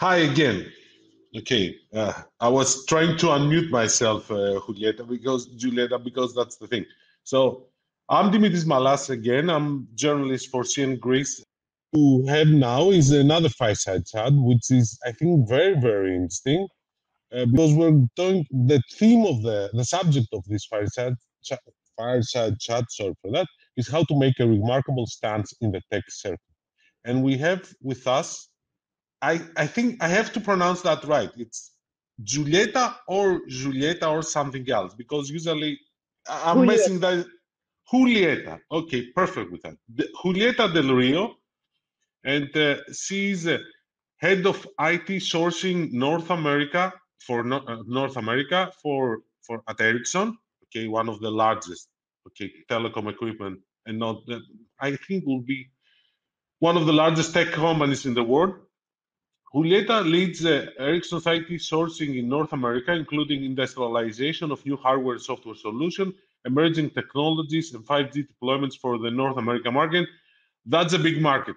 Hi again. Okay, I was trying to unmute myself, Julieta, because that's the thing. So I'm Dimitris Malas again. I'm journalist for CNN Greece. Who have now is another fireside chat, which is I think very very interesting because we're doing the theme of the subject of this fireside chat. Sorry for that. Is how to make a remarkable stance in the tech circle, and we have with us. I think I have to pronounce that right. It's Julieta or something else because usually I'm Julieta. messing that. Julieta. Okay, perfect with that. Julieta Del Rio, and she's head of IT sourcing North America for North America for at Ericsson. Okay, one of the largest telecom equipment, and not I think will be one of the largest tech companies in the world. Julieta leads Ericsson's IT sourcing in North America, including industrialization of new hardware and software solutions, emerging technologies, and 5G deployments for the North American market. That's a big market,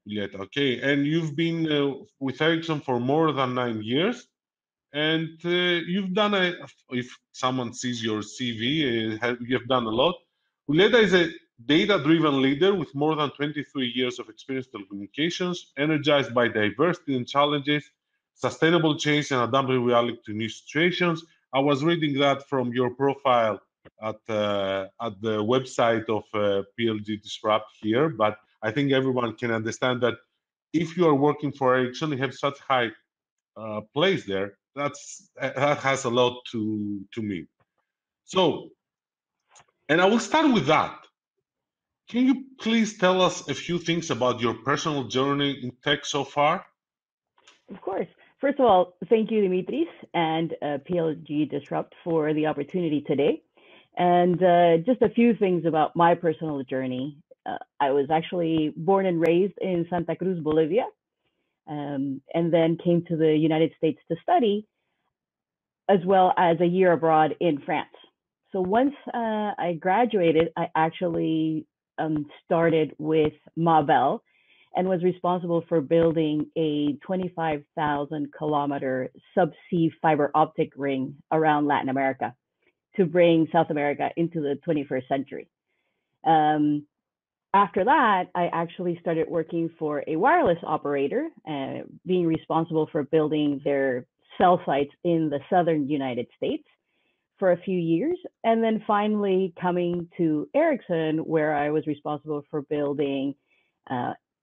Julieta, okay? And you've been with Ericsson for more than 9 years, and you've done if someone sees your CV, you've done a lot. Julieta is a data-driven leader with more than 23 years of experience in telecommunications, energized by diversity and challenges, sustainable change, and adapting reality to new situations. I was reading that from your profile at the website of PLG Disrupt here, but I think everyone can understand that if you are working for Ericsson, you have such high place there. That has a lot to me. So, and I will start with that. Can you please tell us a few things about your personal journey in tech so far? Of course. First of all, thank you, Dimitris, and PLG Disrupt for the opportunity today. And just a few things about my personal journey. I was actually born and raised in Santa Cruz, Bolivia, and then came to the United States to study, as well as a year abroad in France. So once I graduated, I actually started with Mabel and was responsible for building a 25,000 kilometer subsea fiber optic ring around Latin America to bring South America into the 21st century. After that, I actually started working for a wireless operator, being responsible for building their cell sites in the southern United States for a few years. And then finally coming to Ericsson, where I was responsible for building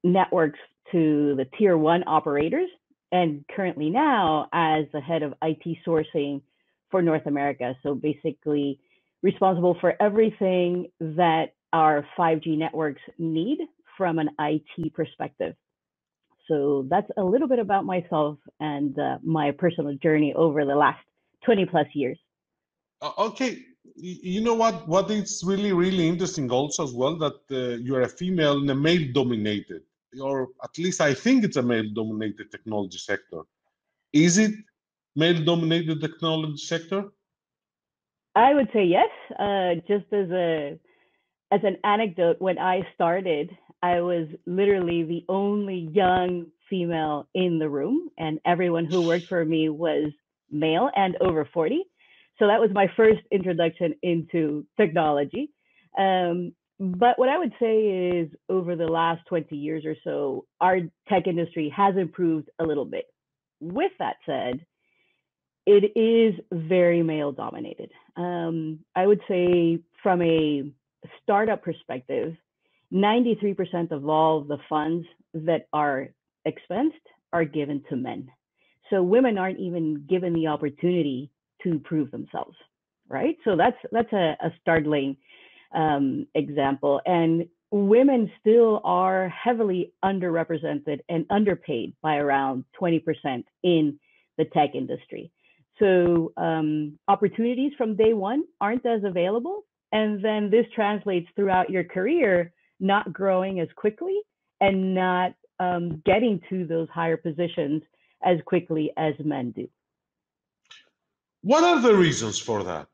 networks to the tier one operators, and currently now as the head of IT sourcing for North America. So basically responsible for everything that our 5G networks need from an IT perspective. So that's a little bit about myself and my personal journey over the last 20 plus years. Okay, you know what is really interesting also as well, that you're a female in a male-dominated, or at least I think it's a male-dominated technology sector. Is it male-dominated technology sector? I would say yes. Just as an anecdote, when I started, I was literally the only young female in the room, and everyone who worked for me was male and over 40. So that was my first introduction into technology. But what I would say is over the last 20 years or so, our tech industry has improved a little bit. With that said, it is very male dominated. I would say from a startup perspective, 93% of all the funds that are expensed are given to men. So women aren't even given the opportunity to prove themselves, right? So that's a startling example. And women still are heavily underrepresented and underpaid by around 20% in the tech industry. So opportunities from day one aren't as available. And then this translates throughout your career, not growing as quickly and not getting to those higher positions as quickly as men do. What are the reasons for that?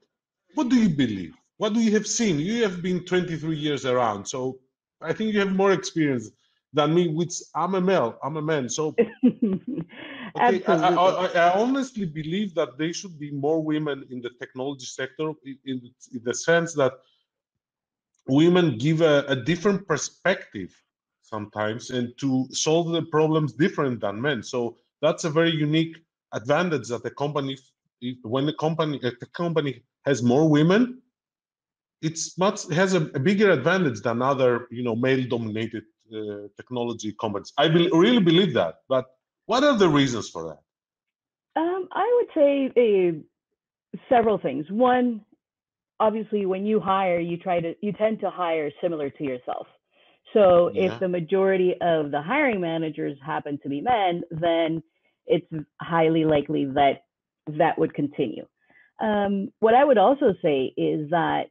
What do you believe? What do you have seen? You have been 23 years around, so I think you have more experience than me, which I'm a male, I'm a man. So Okay, Absolutely. I honestly believe that there should be more women in the technology sector in the sense that women give a different perspective sometimes and to solve the problems different than men. So that's a very unique advantage that the company, when the company has more women, it's much has a bigger advantage than other male-dominated technology companies. I really believe that. But what are the reasons for that? I would say several things. One, obviously, when you hire, you tend to hire similar to yourself. So if Yeah. the majority of the hiring managers happen to be men, then it's highly likely that that would continue. What I would also say is that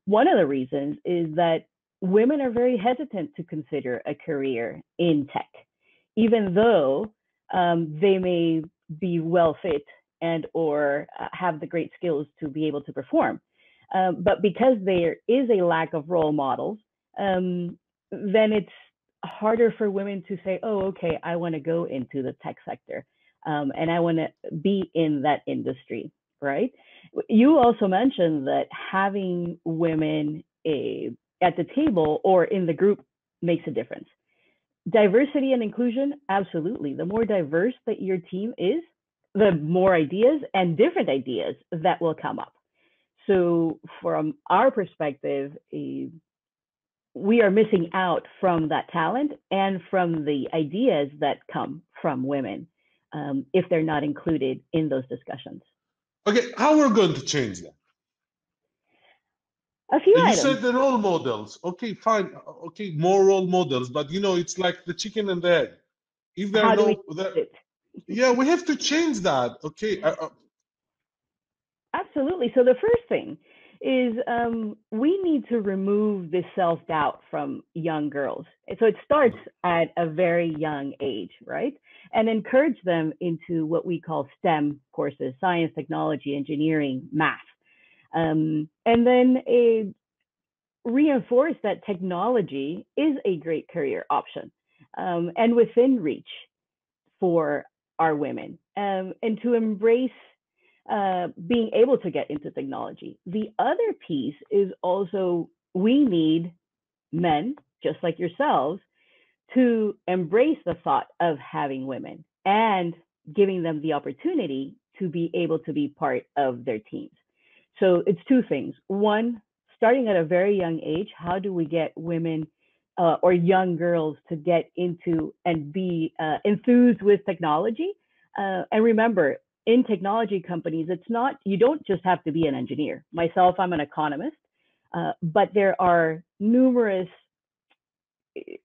one of the reasons is that women are very hesitant to consider a career in tech, even though they may be well fit and or have the great skills to be able to perform. But because there is a lack of role models, then it's harder for women to say, oh, okay, I want to go into the tech sector and I want to be in that industry, right? You also mentioned that having women at the table or in the group makes a difference. Diversity and inclusion, absolutely. The more diverse that your team is, the more ideas and different ideas that will come up. So, from our perspective, we are missing out from that talent and from the ideas that come from women if they're not included in those discussions. Okay, how we're going to change that? A few You items. said the role models. Okay, fine. Okay, more role models, but it's like the chicken and the egg. If there are How do we there, it? yeah, we have to change that. Okay. Absolutely. So the first thing is we need to remove this self-doubt from young girls. So it starts at a very young age, right? And encourage them into what we call STEM courses: science, technology, engineering, math. And then reinforce that technology is a great career option and within reach for our women, and to embrace being able to get into technology. The other piece is also we need men, just like yourselves, to embrace the thought of having women and giving them the opportunity to be able to be part of their teams. So it's two things. One, starting at a very young age, how do we get women or young girls to get into and be enthused with technology? And remember, in technology companies, it's not, you don't just have to be an engineer. Myself, I'm an economist, but there are numerous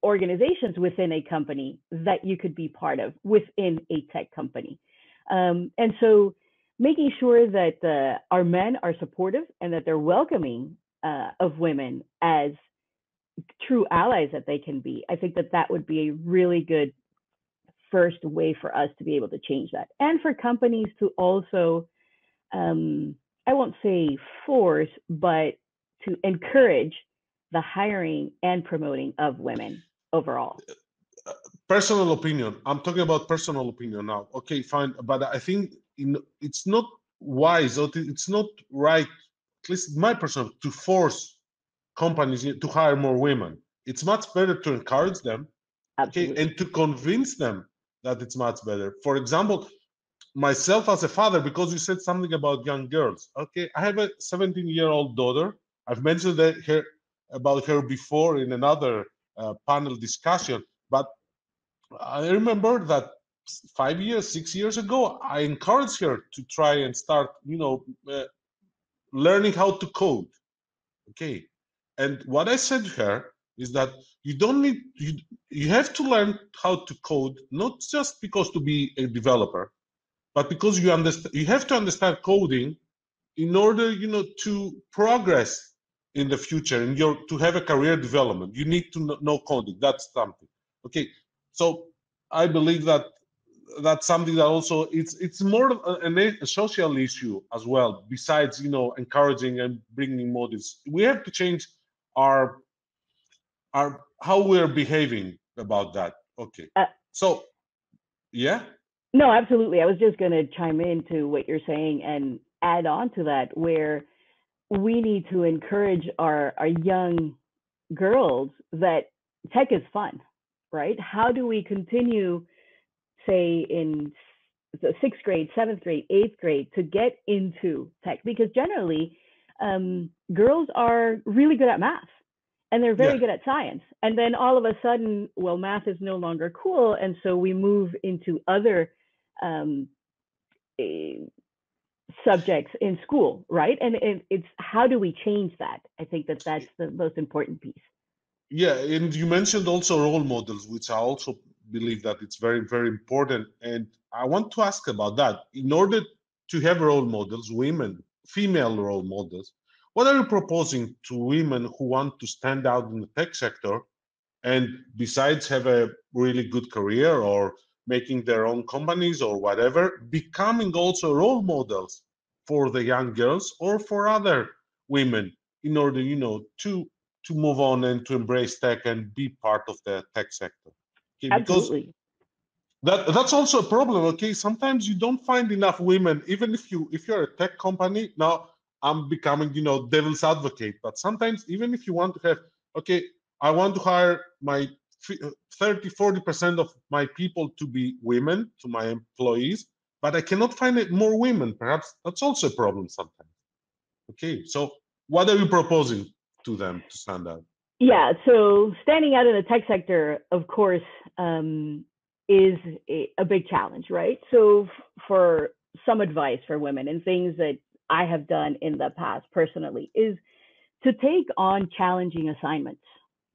organizations within a company that you could be part of within a tech company. And so making sure that our men are supportive and that they're welcoming of women as true allies that they can be, I think that that would be a really good first way for us to be able to change that. And for companies to also, I won't say force, but to encourage the hiring and promoting of women overall. Personal opinion. I'm talking about personal opinion now. Okay, fine, but I think it's not wise or it's not right, at least my personal, to force companies to hire more women. It's much better to encourage them, okay, Absolutely. and to convince them that it's much better. For example, myself as a father, because you said something about young girls. Okay, I have a 17-year-old daughter. I've mentioned about her before in another panel discussion, but I remember that 5 years, 6 years ago, I encouraged her to try and start, learning how to code. Okay, and what I said to her is that you don't need you have to learn how to code, not just because to be a developer, but because you have to understand coding in order to progress in the future and to have a career development. You need to know coding. That's something. Okay, so I believe that that's something that also it's more a social issue as well, besides encouraging and bringing motives. We have to change our how we're behaving about that. Okay, Uh, so yeah. No, absolutely. I was just going to chime into what you're saying and add on to that, where we need to encourage our young girls that tech is fun, right? How do we continue, say, in the sixth grade, seventh grade, eighth grade, to get into tech? Because generally, girls are really good at math and they're Yeah, very good at science. And then all of a sudden, well, math is no longer cool. And so we move into other um, eh, subjects in school, right? And it's how do we change that? I think that that's the most important piece. yeah, and you mentioned also role models, which I also believe that it's very, very important. And I want to ask about that. In order to have role models, women, female role models, what are you proposing to women who want to stand out in the tech sector and besides have a really good career or making their own companies or whatever, becoming also role models for the young girls or for other women in order, to move on and to embrace tech and be part of the tech sector? Okay, because Absolutely. that's also a problem. Okay, sometimes you don't find enough women, even if you're a tech company. Now I'm becoming, devil's advocate, but sometimes even if you want to have, okay, I want to hire my 30-40% of my people to be women, to my employees, but I cannot find it more women. Perhaps that's also a problem sometimes. Okay, so what are you proposing to them to stand out? Yeah. So standing out in the tech sector, of course, is a big challenge, right? So for some advice for women and things that I have done in the past personally is to take on challenging assignments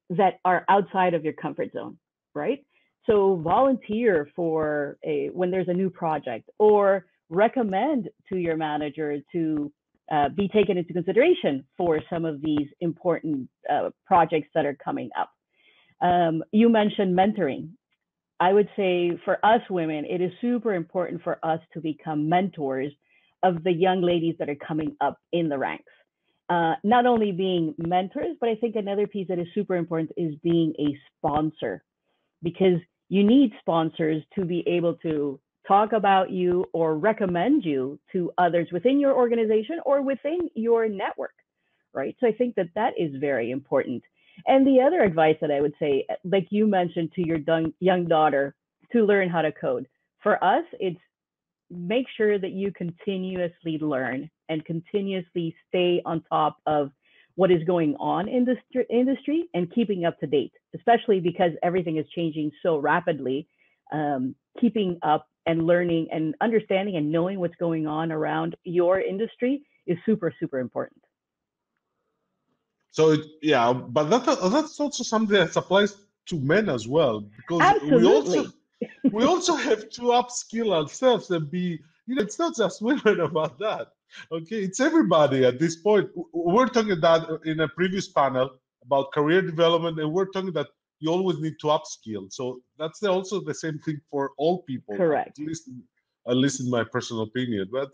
that are outside of your comfort zone, right? So volunteer for when there's a new project, or recommend to your manager to be taken into consideration for some of these important projects that are coming up. You mentioned mentoring. I would say for us women, it is super important for us to become mentors of the young ladies that are coming up in the ranks. Not only being mentors, but I think another piece that is super important is being a sponsor, because you need sponsors to be able to talk about you or recommend you to others within your organization or within your network, right? So I think that that is very important. And the other advice that I would say, like you mentioned to your young daughter, to learn how to code. For us, it's make sure that you continuously learn and continuously stay on top of what is going on in this industry and keeping up to date, especially because everything is changing so rapidly. Keeping up and learning and understanding and knowing what's going on around your industry is super, super important. So yeah, but that's also something that applies to men as well, because Absolutely. we also have to upskill ourselves and be, it's not just women about that. Okay, it's everybody at this point. We're talking that in a previous panel about career development, and we're talking that you always need to upskill. So that's also the same thing for all people, Correct. at least in my personal opinion. But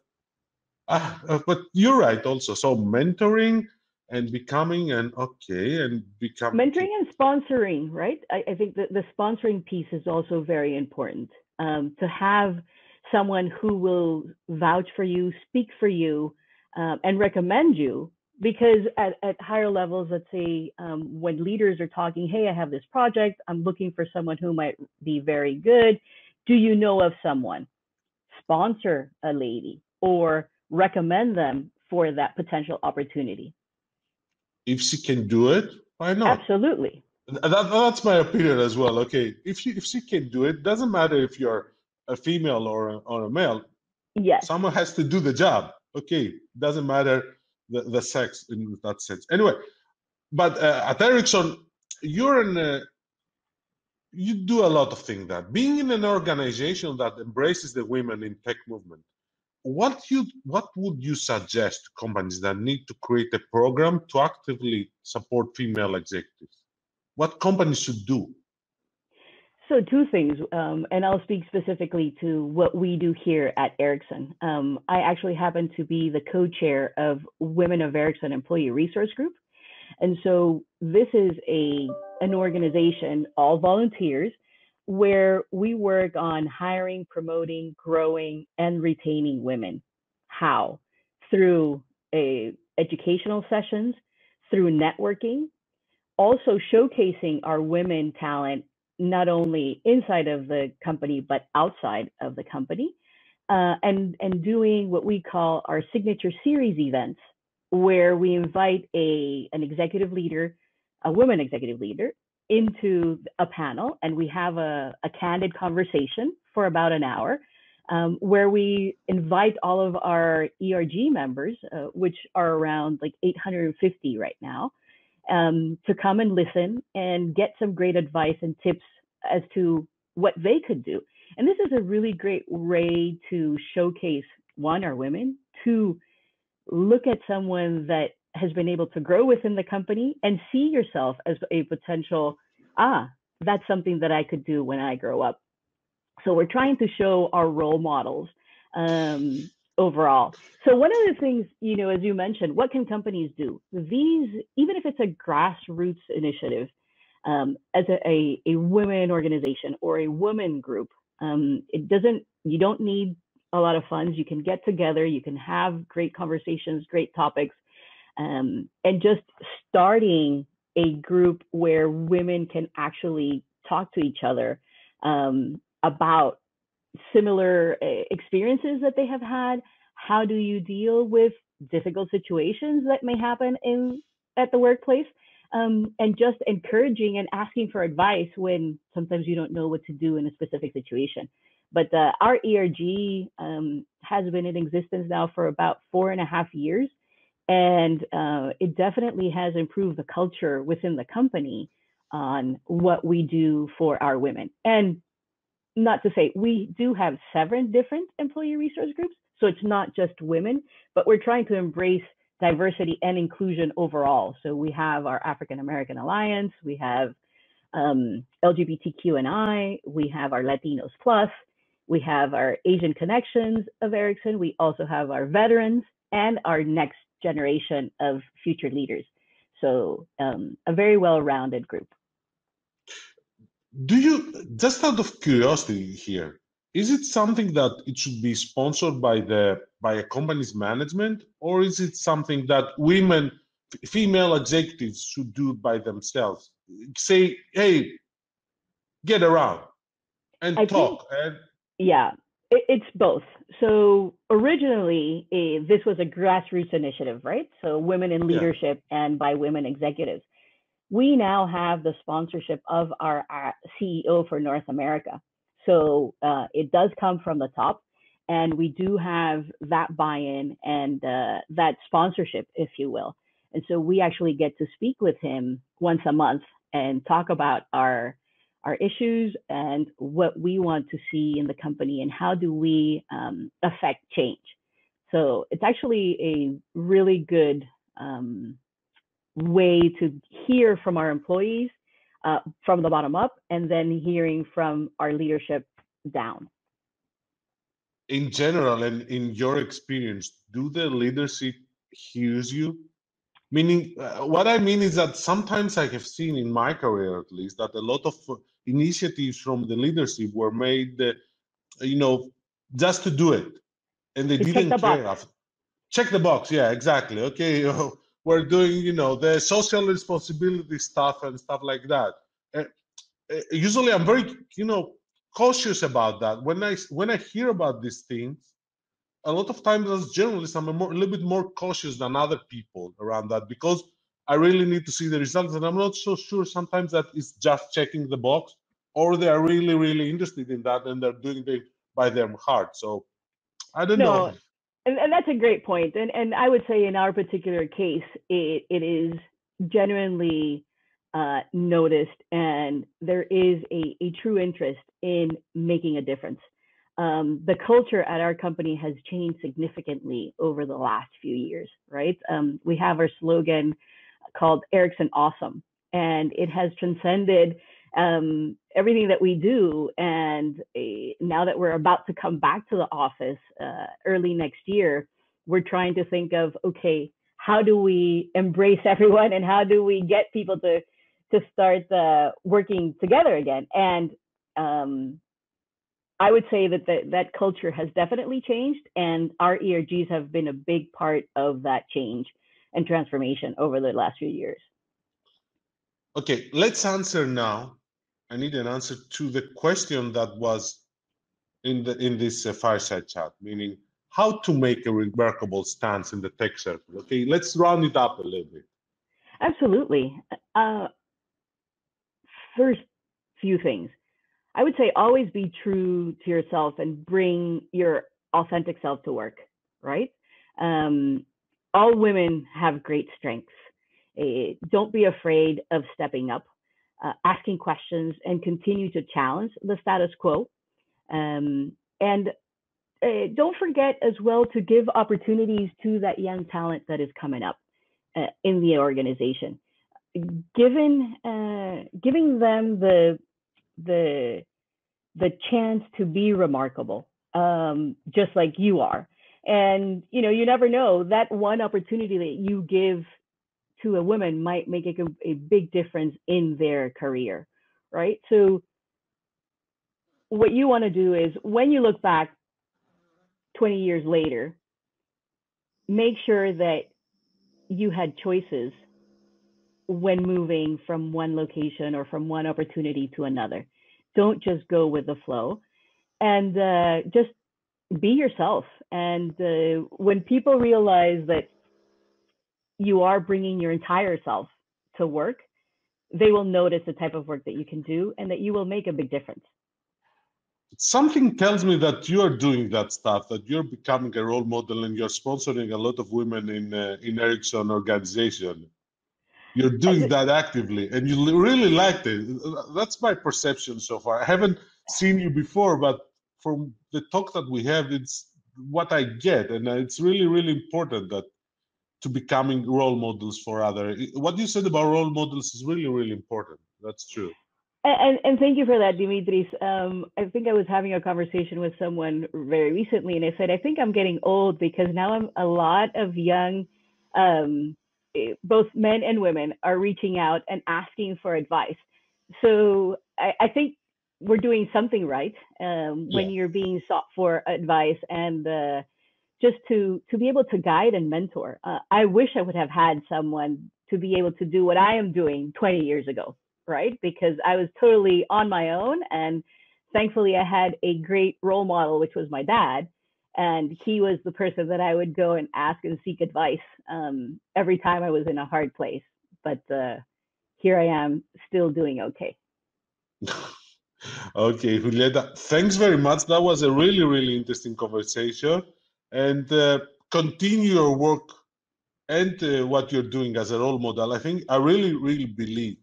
you're right also. So mentoring and becoming an okay and become Mentoring okay. and sponsoring, right? I think that the sponsoring piece is also very important. To have someone who will vouch for you, speak for you, and recommend you. Because at higher levels, let's say when leaders are talking, hey, I have this project, I'm looking for someone who might be very good. Do you know of someone? Sponsor a lady or recommend them for that potential opportunity. If she can do it, why not? Absolutely. That's my opinion as well. Okay, if she can do it, doesn't matter if you're a female or a male. Yes. Someone has to do the job. Okay, doesn't matter the sex in that sense. Anyway, but at Ericsson, you're in a, you do a lot of things that being in an organization that embraces the women in tech movement. What would you suggest to companies that need to create a program to actively support female executives? What companies should do? So two things, and I'll speak specifically to what we do here at Ericsson. I actually happen to be the co-chair of Women of Ericsson Employee Resource Group, and so this is an organization, all volunteers, where we work on hiring, promoting, growing, and retaining women. How? Through educational sessions, through networking, also showcasing our women talent, not only inside of the company, but outside of the company, and doing what we call our signature series events, where we invite an executive leader, a woman executive leader, into a panel, and we have a candid conversation for about an hour, where we invite all of our ERG members, which are around like 850 right now, to come and listen and get some great advice and tips as to what they could do. And this is a really great way to showcase, one, our women, two, look at someone that has been able to grow within the company and see yourself as a potential, that's something that I could do when I grow up. So we're trying to show our role models overall. So one of the things, as you mentioned, what can companies do? These, even if it's a grassroots initiative, as a women organization or a women group, you don't need a lot of funds. You can get together, you can have great conversations, great topics, and just starting a group where women can actually talk to each other about similar experiences that they have had. How do you deal with difficult situations that may happen at the workplace? And just encouraging and asking for advice when sometimes you don't know what to do in a specific situation. But our ERG has been in existence now for about 4.5 years. And it definitely has improved the culture within the company on what we do for our women. And not to say, we do have 7 different employee resource groups. So it's not just women, but we're trying to embrace diversity and inclusion overall. So we have our African American Alliance, we have LGBTQ&I, we have our Latinos Plus, we have our Asian Connections of Ericsson, we also have our veterans and our next generation of future leaders. So a very well-rounded group. Do you, just out of curiosity here, is it something that it should be sponsored by a company's management, or is it something that female executives should do by themselves? Say, hey, get around and talk. Yeah, it's both. So originally, this was a grassroots initiative, right? So women in leadership and by women executives. We now have the sponsorship of our CEO for North America. So it does come from the top, and we do have that buy-in and that sponsorship, if you will. And so we actually get to speak with him once a month and talk about our issues and what we want to see in the company and how do we affect change. So it's actually a really good way to hear from our employees from the bottom up, and then hearing from our leadership down. In general, and in your experience, do the leadership hears you? Meaning, what I mean is that sometimes I have seen in my career, at least, that a lot of initiatives from the leadership were made, just to do it, and they didn't care. Check the box, yeah, exactly. Okay, we're doing, the social responsibility stuff and stuff like that. Usually, I'm very, cautious about that. When I hear about these things, a lot of times as journalists, I'm a little bit more cautious than other people around that, because I really need to see the results, and I'm not so sure sometimes that it's just checking the box, or they are really, really interested in that and they're doing it by their heart. So I don't know. And that's a great point. And I would say in our particular case, it is genuinely noticed, and there is a true interest in making a difference. The culture at our company has changed significantly over the last few years, right? We have our slogan called Ericsson Awesome, and it has transcended everything that we do. And now that we're about to come back to the office early next year, we're trying to think of, okay, how do we embrace everyone, and how do we get people to start working together again? And I would say that that culture has definitely changed, and our ERGs have been a big part of that change and transformation over the last few years. Okay, let's answer now. I need an answer to the question that was in this fireside chat, meaning how to make a remarkable stance in the tech circle. Okay, let's round it up a little bit. Absolutely. First few things. I would say always be true to yourself and bring your authentic self to work, right? All women have great strengths. Don't be afraid of stepping up, asking questions, and continue to challenge the status quo. And don't forget as well to give opportunities to that young talent that is coming up in the organization. Giving them the chance to be remarkable, just like you are. And you never know, that one opportunity that you give to a woman might make a big difference in their career, right? So what you want to do is, when you look back 20 years later, make sure that you had choices when moving from one location or from one opportunity to another. Don't just go with the flow, and just be yourself. And when people realize that you are bringing your entire self to work, they will notice the type of work that you can do and that you will make a big difference. Something tells me that you're doing that stuff, that you're becoming a role model and you're sponsoring a lot of women in Ericsson organization. You're doing that actively, and you really liked it. That's my perception so far. I haven't seen you before, but from the talk that we have, it's what I get, and it's really, really important that to becoming role models for other. What you said about role models is really, really important. That's true. And thank you for that, Dimitris. I think I was having a conversation with someone very recently, and I said, I think I'm getting old because now a lot of young, both men and women, are reaching out and asking for advice. So I think we're doing something right when you're being sought for advice, and just to be able to guide and mentor. I wish I would have had someone to be able to do what I am doing 20 years ago, right? Because I was totally on my own, and thankfully I had a great role model, which was my dad. And he was the person that I would go and ask and seek advice every time I was in a hard place. But here I am, still doing okay. Okay, Julieta, thanks very much. That was a really, really interesting conversation. And continue your work and what you're doing as a role model. I really, really believe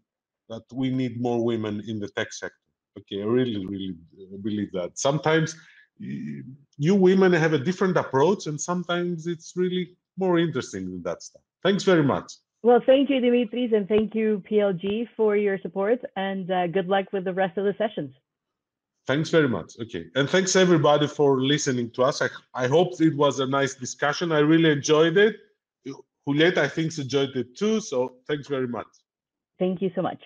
that we need more women in the tech sector. Okay, I really, really believe that. Sometimes you women have a different approach, and sometimes it's really more interesting than that stuff. Thanks very much. Well, thank you, Dimitris, and thank you, PLG, for your support, and good luck with the rest of the sessions. Thanks very much. Okay, and thanks everybody for listening to us. I hope it was a nice discussion. I really enjoyed it. Julieta, I think, enjoyed it too, so thanks very much. Thank you so much.